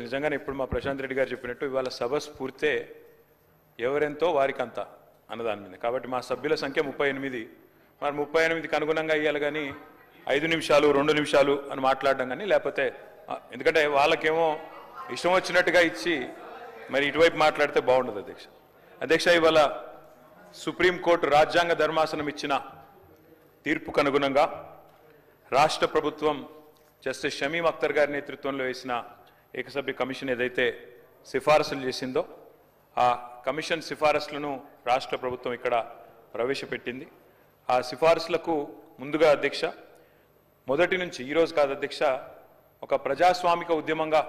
నిజంగానే ఇప్పుడు మా ప్రశాంత్ రెడ్డి గారు చెప్పినట్టు ఇవాళ సభ స్ఫూర్తే ఎవరెంతో వారికంతా అన్నదాని మీద. కాబట్టి మా సభ్యుల సంఖ్య 38. మరి 38కి అనుగుణంగా ఇవ్వాలి కానీ 5 నిమిషాలు 2 నిమిషాలు అని మాట్లాడడం కానీ, లేకపోతే ఎందుకంటే వాళ్ళకేమో ఇష్టం వచ్చినట్టుగా ఇచ్చి మరి ఇటువైపు మాట్లాడితే బాగుండదు అధ్యక్ష. అధ్యక్ష, ఇవాళ సుప్రీంకోర్టు రాజ్యాంగ ధర్మాసనం ఇచ్చిన తీర్పుకు అనుగుణంగా రాష్ట్ర ప్రభుత్వం జస్టిస్ షమీం అఖ్తర్ గారి నేతృత్వంలో వేసిన ఏకసభ్య కమిషన్ ఏదైతే సిఫారసులు చేసిందో ఆ కమిషన్ సిఫారసులను రాష్ట్ర ప్రభుత్వం ఇక్కడ ప్రవేశపెట్టింది. ఆ సిఫారసులకు ముందుగా అధ్యక్ష, మొదటి నుంచి ఈరోజు కాదు అధ్యక్ష, ఒక ప్రజాస్వామిక ఉద్యమంగా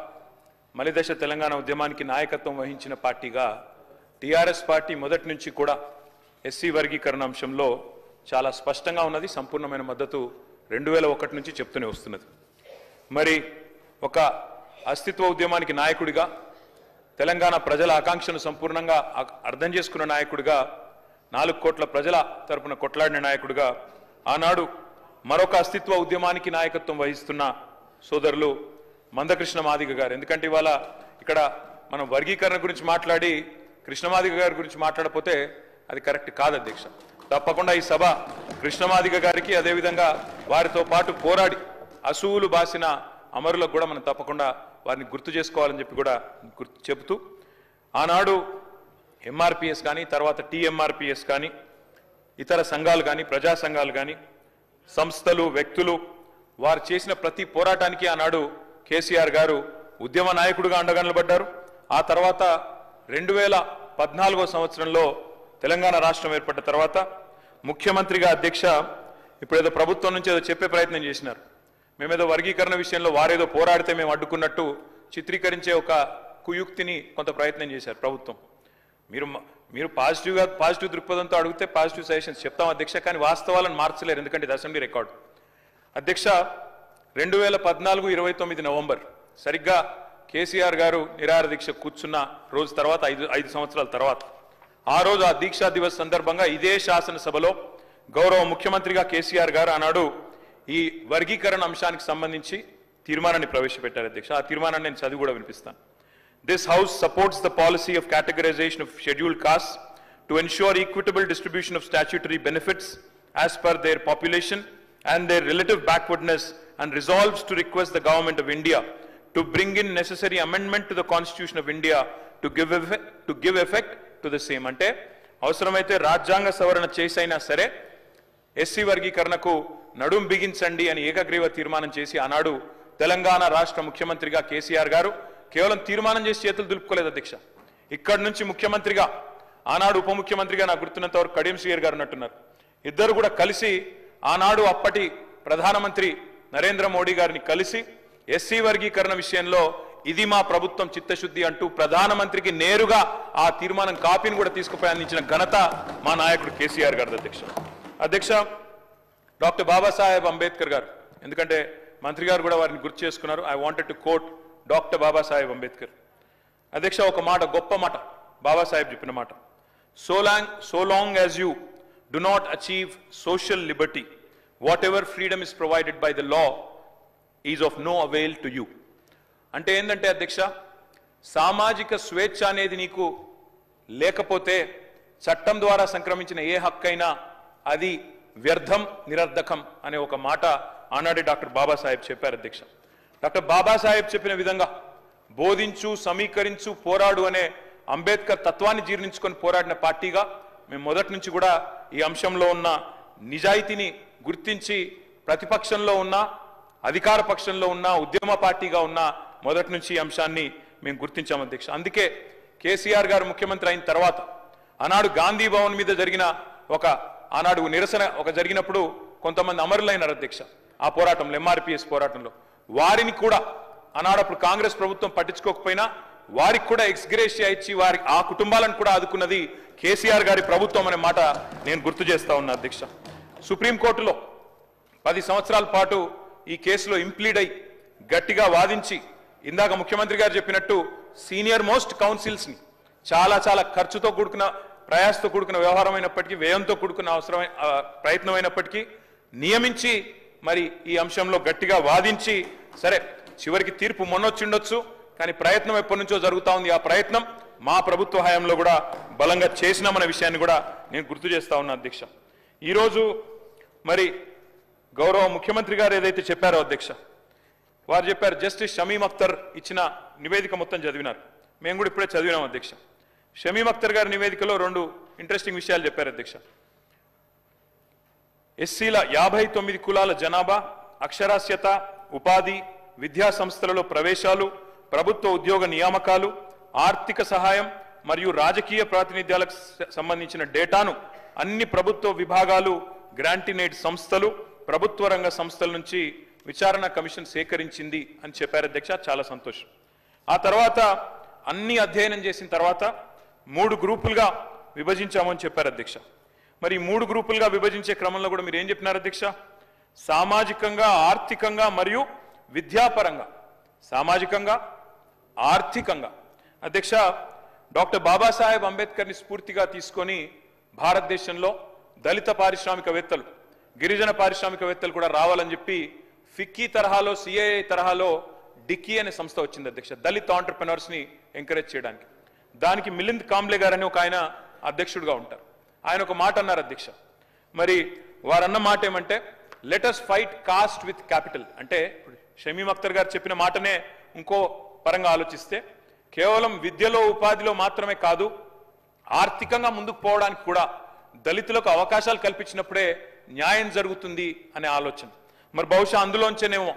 మలిదశ తెలంగాణ ఉద్యమానికి నాయకత్వం వహించిన పార్టీగా టీఆర్ఎస్ పార్టీ మొదటి నుంచి కూడా ఎస్సీ వర్గీకరణ అంశంలో చాలా స్పష్టంగా ఉన్నది. సంపూర్ణమైన మద్దతు 2001 నుంచి చెప్తూనే వస్తున్నది. మరి ఒక అస్తిత్వ ఉద్యమానికి నాయకుడిగా, తెలంగాణ ప్రజల ఆకాంక్షను సంపూర్ణంగా అర్థం చేసుకున్న నాయకుడిగా, 4 కోట్ల ప్రజల తరపున కొట్లాడిన నాయకుడిగా, ఆనాడు మరొక అస్తిత్వ ఉద్యమానికి నాయకత్వం వహిస్తున్న సోదరులు మందకృష్ణ మాదిగ గారు. ఎందుకంటే ఇవాళ ఇక్కడ మనం వర్గీకరణ గురించి మాట్లాడి కృష్ణమాదిగ గారి గురించి మాట్లాడకపోతే అది కరెక్ట్ కాదు అధ్యక్ష. తప్పకుండా ఈ సభ కృష్ణమాదిగ గారికి, అదేవిధంగా వారితో పాటు పోరాడి అసూలు బాసిన అమరులకు కూడా మనం తప్పకుండా వారిని గుర్తు చేసుకోవాలని చెప్పి కూడా చెబుతూ, ఆనాడు ఎంఆర్పిఎస్ కానీ, తర్వాత టీఎంఆర్పిఎస్ కానీ, ఇతర సంఘాలు కానీ, ప్రజా సంఘాలు కానీ, సంస్థలు, వ్యక్తులు వారు చేసిన ప్రతి పోరాటానికి ఆనాడు కేసీఆర్ గారు ఉద్యమ నాయకుడిగా అండగా నిలబడ్డారు. ఆ తర్వాత 2014వ సంవత్సరంలో తెలంగాణ రాష్ట్రం ఏర్పడ్డ తర్వాత ముఖ్యమంత్రిగా అధ్యక్ష ఇప్పుడు ఏదో ప్రభుత్వం నుంచి ఏదో చెప్పే ప్రయత్నం చేసినారు. మేమేదో వర్గీకరణ విషయంలో వారేదో పోరాడితే మేము అడ్డుకున్నట్టు చిత్రీకరించే ఒక కుయుక్తిని కొంత ప్రయత్నం చేశారు ప్రభుత్వం. మీరు పాజిటివ్ దృక్పథంతో అడిగితే పాజిటివ్ సజెషన్స్ చెప్తాం అధ్యక్ష, కానీ వాస్తవాలను మార్చలేరు, ఎందుకంటే ఇది అసెంబ్లీ రికార్డు. అధ్యక్ష, 2014-29 నవంబర్ సరిగ్గా కేసీఆర్ గారు నిరాహార దీక్ష కూర్చున్న రోజు తర్వాత 5 సంవత్సరాల తర్వాత, ఆ రోజు ఆ దీక్షా దివస్ సందర్భంగా ఇదే శాసనసభలో గౌరవ ముఖ్యమంత్రిగా కేసీఆర్ గారు ఆనాడు ఈ వర్గీకరణ అంశానికి సంబంధించి తీర్మానాన్ని ప్రవేశపెట్టారు అధ్యక్ష. ఆ తీర్మానాన్ని నేను చదివి కూడా వినిపిస్తాను. This House supports the policy of categorization of scheduled castes to ensure equitable distribution of statutory benefits as per their population and their relative backwardness, and resolves to request the Government of India to bring in necessary amendment to the Constitution of India to give effect to the same. అంటే అవసరమైతే రాజ్యాంగ సవరణ చేసైనా సరే SC వర్గీకరణకు నడుం బిగించండి అని ఏకగ్రీవ తీర్మానం చేసి ఆనాడు తెలంగాణ రాష్ట్ర ముఖ్యమంత్రిగా కేసీఆర్ గారు కేవలం తీర్మానం చేసి చేతులు దులుపుకోలేదు అధ్యక్ష. ఇక్కడి నుంచి ముఖ్యమంత్రిగా, ఆనాడు ఉప ముఖ్యమంత్రిగా నాకు గుర్తున్నంత వరకు కడియం శ్రీయర్ గారు ఉన్నట్టున్నారు. ఇద్దరు కూడా కలిసి ఆనాడు అప్పటి ప్రధానమంత్రి నరేంద్ర మోడీ గారిని కలిసి ఎస్సీ వర్గీకరణ విషయంలో ఇది మా ప్రభుత్వం చిత్తశుద్ధి అంటూ ప్రధానమంత్రికి నేరుగా ఆ తీర్మానం కాపీని కూడా తీసుకుపోయి అందించిన ఘనత మా నాయకుడు కేసీఆర్ గారు అధ్యక్ష. అధ్యక్ష, డాక్టర్ బాబాసాహెబ్ అంబేద్కర్ గారు, ఎందుకంటే మంత్రి గారు కూడా వారిని గుర్తు చేసుకున్నారు. I wanted to quote doctor Babasaheb Ambedkar. అధ్యక్ష, ఒక మాట, గొప్ప మాట బాబాసాహెబ్ చెప్పిన మాట, so long as you do not achieve social liberty, whatever freedom is provided by the law is of no avail to you. అంటే ఏంటంటే అధ్యక్ష, సామాజిక స్వేచ్ఛ అనేది నీకు లేకపోతే చట్టం ద్వారా సంక్రమించిన ఏ హక్కైనా అది వ్యర్థం, నిరర్ధకం అనే ఒక మాట ఆనాడే డాక్టర్ బాబాసాహెబ్ చెప్పారు అధ్యక్ష. డాక్టర్ బాబాసాహెబ్ చెప్పిన విధంగా బోధించు, సమీకరించు, పోరాడు అనే అంబేద్కర్ తత్వాన్ని జీర్ణించుకొని పోరాడిన పార్టీగా మేము మొదటి నుంచి కూడా ఈ అంశంలో ఉన్న నిజాయితీని గుర్తించి ప్రతిపక్షంలో ఉన్న, అధికార పక్షంలో ఉన్న, ఉద్యమ పార్టీగా ఉన్న మొదటి నుంచి ఈ అంశాన్ని మేము గుర్తించాం అధ్యక్ష. అందుకే కేసీఆర్ గారు ముఖ్యమంత్రి అయిన తర్వాత ఆనాడు గాంధీ భవన్ మీద జరిగిన ఆనాడు నిరసన జరిగినప్పుడు కొంతమంది అమరులైనారు అధ్యక్ష. ఆ పోరాటంలో, ఎంఆర్పిఎస్ పోరాటంలో వారిని కూడా ఆనాడు అప్పుడు కాంగ్రెస్ ప్రభుత్వం పట్టించుకోకపోయినా వారికి కూడా ఎక్స్గ్రేషియా ఇచ్చి ఆ కుటుంబాలను కూడా ఆదుకున్నది కేసీఆర్ గారి ప్రభుత్వం అనే మాట నేను గుర్తు చేస్తా ఉన్నా అధ్యక్ష. సుప్రీంకోర్టులో 10 సంవత్సరాల పాటు ఈ కేసులో ఇంప్లీడ్ అయి గట్టిగా వాదించి, ఇందాక ముఖ్యమంత్రి గారు చెప్పినట్టు సీనియర్ మోస్ట్ కౌన్సిల్స్ని చాలా ఖర్చుతో కూడుకున్న, ప్రయాసతో కూడుకున్న వ్యవహారం అయినప్పటికీ, వ్యయంతో కూడుకున్న ప్రయత్నం అయినప్పటికీ నియమించి మరి ఈ అంశంలో గట్టిగా వాదించి, సరే చివరికి తీర్పు మొన్నొచ్చిండొచ్చు, కానీ ప్రయత్నం ఎప్పటి నుంచో జరుగుతూ ఉంది. ఆ ప్రయత్నం మా ప్రభుత్వ హయాంలో కూడా బలంగా చేసినామన్న విషయాన్ని కూడా నేను గుర్తు చేస్తా ఉన్నా అధ్యక్ష. ఈరోజు మరి గౌరవ ముఖ్యమంత్రి గారు ఏదైతే చెప్పారో అధ్యక్ష, వారు చెప్పారు జస్టిస్ షమీమ్ అఖ్తర్ ఇచ్చిన నివేదిక మొత్తం చదివినారు. మేము కూడా ఇప్పుడే చదివినాం అధ్యక్ష. షమీమ్ అఖ్తర్ గారి నివేదికలో 2 ఇంట్రెస్టింగ్ విషయాలు చెప్పారు అధ్యక్ష. ఎస్సీల 59 కులాల జనాభా, అక్షరాస్యత, ఉపాధి, విద్యా సంస్థలలో ప్రవేశాలు, ప్రభుత్వ ఉద్యోగ నియామకాలు, ఆర్థిక సహాయం మరియు రాజకీయ ప్రాతినిధ్యాలకు సంబంధించిన డేటాను అన్ని ప్రభుత్వ విభాగాలు, గ్రాంటినేట్ సంస్థలు, ప్రభుత్వ రంగ సంస్థల నుంచి విచారణ కమిషన్ సేకరించింది అని చెప్పారు అధ్యక్ష. చాలా సంతోషం. ఆ తర్వాత అన్ని అధ్యయనం చేసిన తర్వాత 3 గ్రూపులుగా విభజించామని చెప్పారు అధ్యక్ష. మరి 3 గ్రూపులుగా విభజించే క్రమంలో కూడా మీరు ఏం చెప్పినారు అధ్యక్ష? సామాజికంగా, ఆర్థికంగా మరియు విద్యాపరంగా. సామాజికంగా, ఆర్థికంగా. అధ్యక్ష, డాక్టర్ బాబాసాహెబ్ అంబేద్కర్ని స్ఫూర్తిగా తీసుకొని భారతదేశంలో దళిత పారిశ్రామికవేత్తలు, గిరిజన పారిశ్రామికవేత్తలు కూడా రావాలని చెప్పి ఫిక్కీ తరహాలో, సిఐఏ తరహాలో డిక్కీ అనే సంస్థ వచ్చింది అధ్యక్ష, దళిత ఆంటర్ప్రెనర్స్ ని ఎంకరేజ్ చేయడానికి. దానికి మిలింద్ కాంబ్లే గారని ఒక ఆయన అధ్యక్షుడిగా ఉంటారు. ఆయన ఒక మాట అన్నారు అధ్యక్ష. మరి వారన్న మాట ఏమంటే, let us fight cost with capital. అంటే షమీమ్ అఖ్తర్ గారు చెప్పిన మాటనే ఇంకో పరంగా ఆలోచిస్తే, కేవలం విద్యలో, ఉపాధిలో మాత్రమే కాదు, ఆర్థికంగా ముందుకు పోవడానికి కూడా దళితులకు అవకాశాలు కల్పించినప్పుడే న్యాయం జరుగుతుంది అనే ఆలోచన. మరి బహుశా అందులోంచేనేమో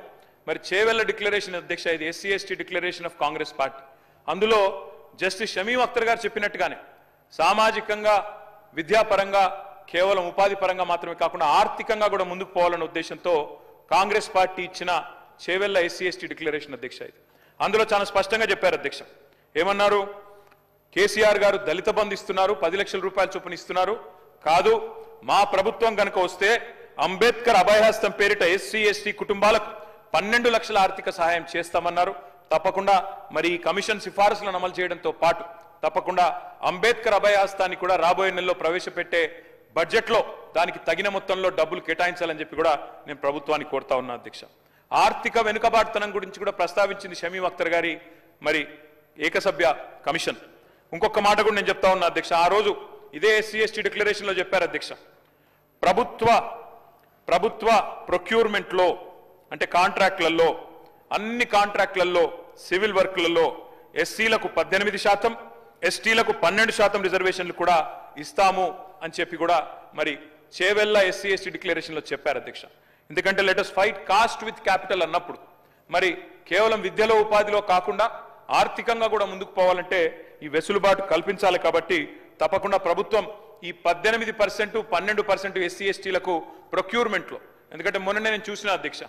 మరి చేవెళ్ల డిక్లరేషన్ అధ్యక్ష, ఇది SC ST declaration of Congress party. అందులో జస్టిస్ షమీమ్ అఖ్తర్ గారు చెప్పినట్టుగానే సామాజికంగా, విద్యాపరంగా, కేవలం ఉపాధి పరంగా మాత్రమే కాకుండా ఆర్థికంగా కూడా ముందుకు పోవాలనే ఉద్దేశంతో కాంగ్రెస్ పార్టీ ఇచ్చిన చేవెళ్ల ఎస్సీ ఎస్టీ డిక్లరేషన్ అధ్యక్ష. ఇది అందులో చాలా స్పష్టంగా చెప్పారు అధ్యక్ష. ఏమన్నారు? కేసీఆర్ గారు దళిత బంధు ఇస్తున్నారు, 10 లక్షల రూపాయల చొప్పున ఇస్తున్నారు. కాదు, మా ప్రభుత్వం కనుక వస్తే అంబేద్కర్ అభయహస్తం పేరిట ఎస్సీ ఎస్టీ కుటుంబాలకు 12 లక్షల ఆర్థిక సహాయం చేస్తామన్నారు. తప్పకుండా మరి ఈ కమిషన్ సిఫారసులను అమలు చేయడంతో పాటు తప్పకుండా అంబేద్కర్ అభయహస్తాన్ని కూడా రాబోయే నెలలో ప్రవేశపెట్టే బడ్జెట్లో దానికి తగిన మొత్తంలో డబ్బులు కేటాయించాలని చెప్పి కూడా నేను ప్రభుత్వాన్ని కోరుతా ఉన్నా అధ్యక్ష. ఆర్థిక వెనుకబాటుతనం గురించి కూడా ప్రస్తావించింది షమీమ్ అఖ్తర్ గారి మరి ఏకసభ్య కమిషన్. ఇంకొక మాట కూడా నేను చెప్తా ఉన్నా అధ్యక్ష. ఆ రోజు ఇదే ఎస్సీ ఎస్టీ డిక్లరేషన్ లో చెప్పారు అధ్యక్ష, ప్రభుత్వ ప్రొక్యూర్మెంట్లో అంటే కాంట్రాక్ట్లలో, అన్ని కాంట్రాక్ట్లలో, సివిల్ వర్క్లలో ఎస్సీలకు 18%, ఎస్టీలకు 12% రిజర్వేషన్లు కూడా ఇస్తాము అని చెప్పి కూడా మరి చేవెళ్ల ఎస్సీ ఎస్టీ డిక్లరేషన్ లో చెప్పారు అధ్యక్ష. ఎందుకంటే let us fight cost with capital అన్నప్పుడు మరి కేవలం విద్యలో, ఉపాధిలో కాకుండా ఆర్థికంగా కూడా ముందుకు పోవాలంటే ఈ వెసులుబాటు కల్పించాలి. కాబట్టి తప్పకుండా ప్రభుత్వం ఈ 18%, 12% ఎస్సీ ఎస్టీలకు ప్రొక్యూర్మెంట్లో, ఎందుకంటే మొన్ననే నేను చూసిన అధ్యక్ష,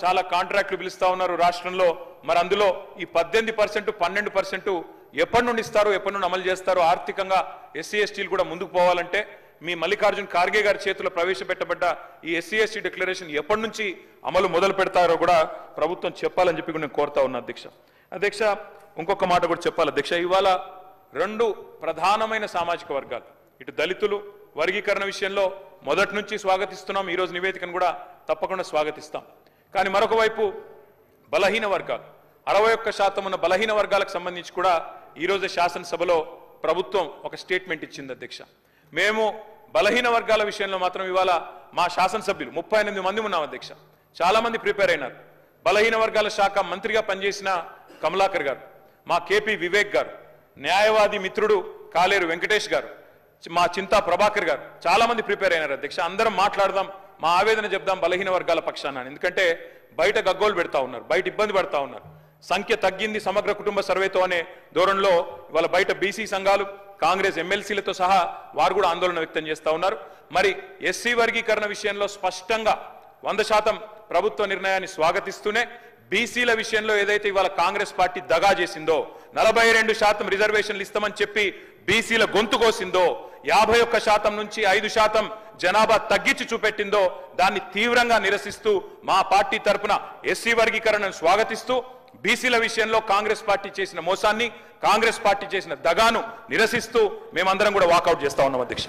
చాలా కాంట్రాక్టులు పిలుస్తా ఉన్నారు రాష్ట్రంలో. మరి అందులో ఈ 18%, 12% ఎప్పటి నుండి ఇస్తారో, ఎప్పటి నుండి అమలు చేస్తారో, ఆర్థికంగా ఎస్సీ ఎస్టీలు కూడా ముందుకు పోవాలంటే మీ మల్లికార్జున్ ఖార్గే గారి చేతిలో ప్రవేశపెట్టబడ్డ ఈ ఎస్సీ ఎస్టీ డిక్లరేషన్ ఎప్పటి నుంచి అమలు మొదలు పెడతారో కూడా ప్రభుత్వం చెప్పాలని చెప్పి నేను కోరుతా ఉన్నా అధ్యక్ష. ఇంకొక మాట కూడా చెప్పాలి అధ్యక్ష. ఇవాళ 2 ప్రధానమైన సామాజిక వర్గాలు, ఇటు దళితులు వర్గీకరణ విషయంలో మొదటి నుంచి స్వాగతిస్తున్నాం, ఈరోజు నివేదికను కూడా తప్పకుండా స్వాగతిస్తాం. కానీ మరొక వైపు బలహీన వర్గాలు, 61% ఉన్న బలహీన వర్గాలకు సంబంధించి కూడా ఈరోజు శాసనసభలో ప్రభుత్వం ఒక స్టేట్మెంట్ ఇచ్చింది అధ్యక్ష. మేము బలహీన వర్గాల విషయంలో మాత్రం ఇవాళ మా శాసనసభ్యులు 38 మంది ఉన్నాం అధ్యక్ష. చాలా మంది ప్రిపేర్ అయినారు. బలహీన వర్గాల శాఖ మంత్రిగా పనిచేసిన కమలాకర్ గారు, మా కేపీ వివేక్ గారు, న్యాయవాది మిత్రుడు కాలేరు వెంకటేష్ గారు, మా చింతా ప్రభాకర్ గారు చాలా మంది ప్రిపేర్ అయినారు అధ్యక్ష. అందరం మాట్లాడదాం, మా ఆవేదన చెప్దాం బలహీన వర్గాల పక్షాన. ఎందుకంటే బయట గగ్గోలు పెడతా ఉన్నారు, బయట ఇబ్బంది పడతా ఉన్నారు. సంఖ్య తగ్గింది సమగ్ర కుటుంబ సర్వేతో అనే ధోరణిలో ఇవాళ బయట బీసీ సంఘాలు, కాంగ్రెస్ ఎమ్మెల్సీలతో సహా వారు కూడా ఆందోళన వ్యక్తం చేస్తా ఉన్నారు. మరి ఎస్సీ వర్గీకరణ విషయంలో స్పష్టంగా 100% ప్రభుత్వ నిర్ణయాన్ని స్వాగతిస్తూనే బీసీల విషయంలో ఏదైతే ఇవాళ కాంగ్రెస్ పార్టీ దగా చేసిందో, 42% రిజర్వేషన్లు ఇస్తామని చెప్పి బీసీల గొంతు కోసిందో, 51% నుంచి 5% జనాభా తగ్గించి చూపెట్టిందో, దాన్ని తీవ్రంగా నిరసిస్తూ మా పార్టీ తరపున ఎస్సీ వర్గీకరణను స్వాగతిస్తూ బీసీల విషయంలో కాంగ్రెస్ పార్టీ చేసిన మోసాన్ని, కాంగ్రెస్ పార్టీ చేసిన దగాను నిరసిస్తూ మేమందరం కూడా వాకౌట్ చేస్తా ఉన్నాం అధ్యక్ష.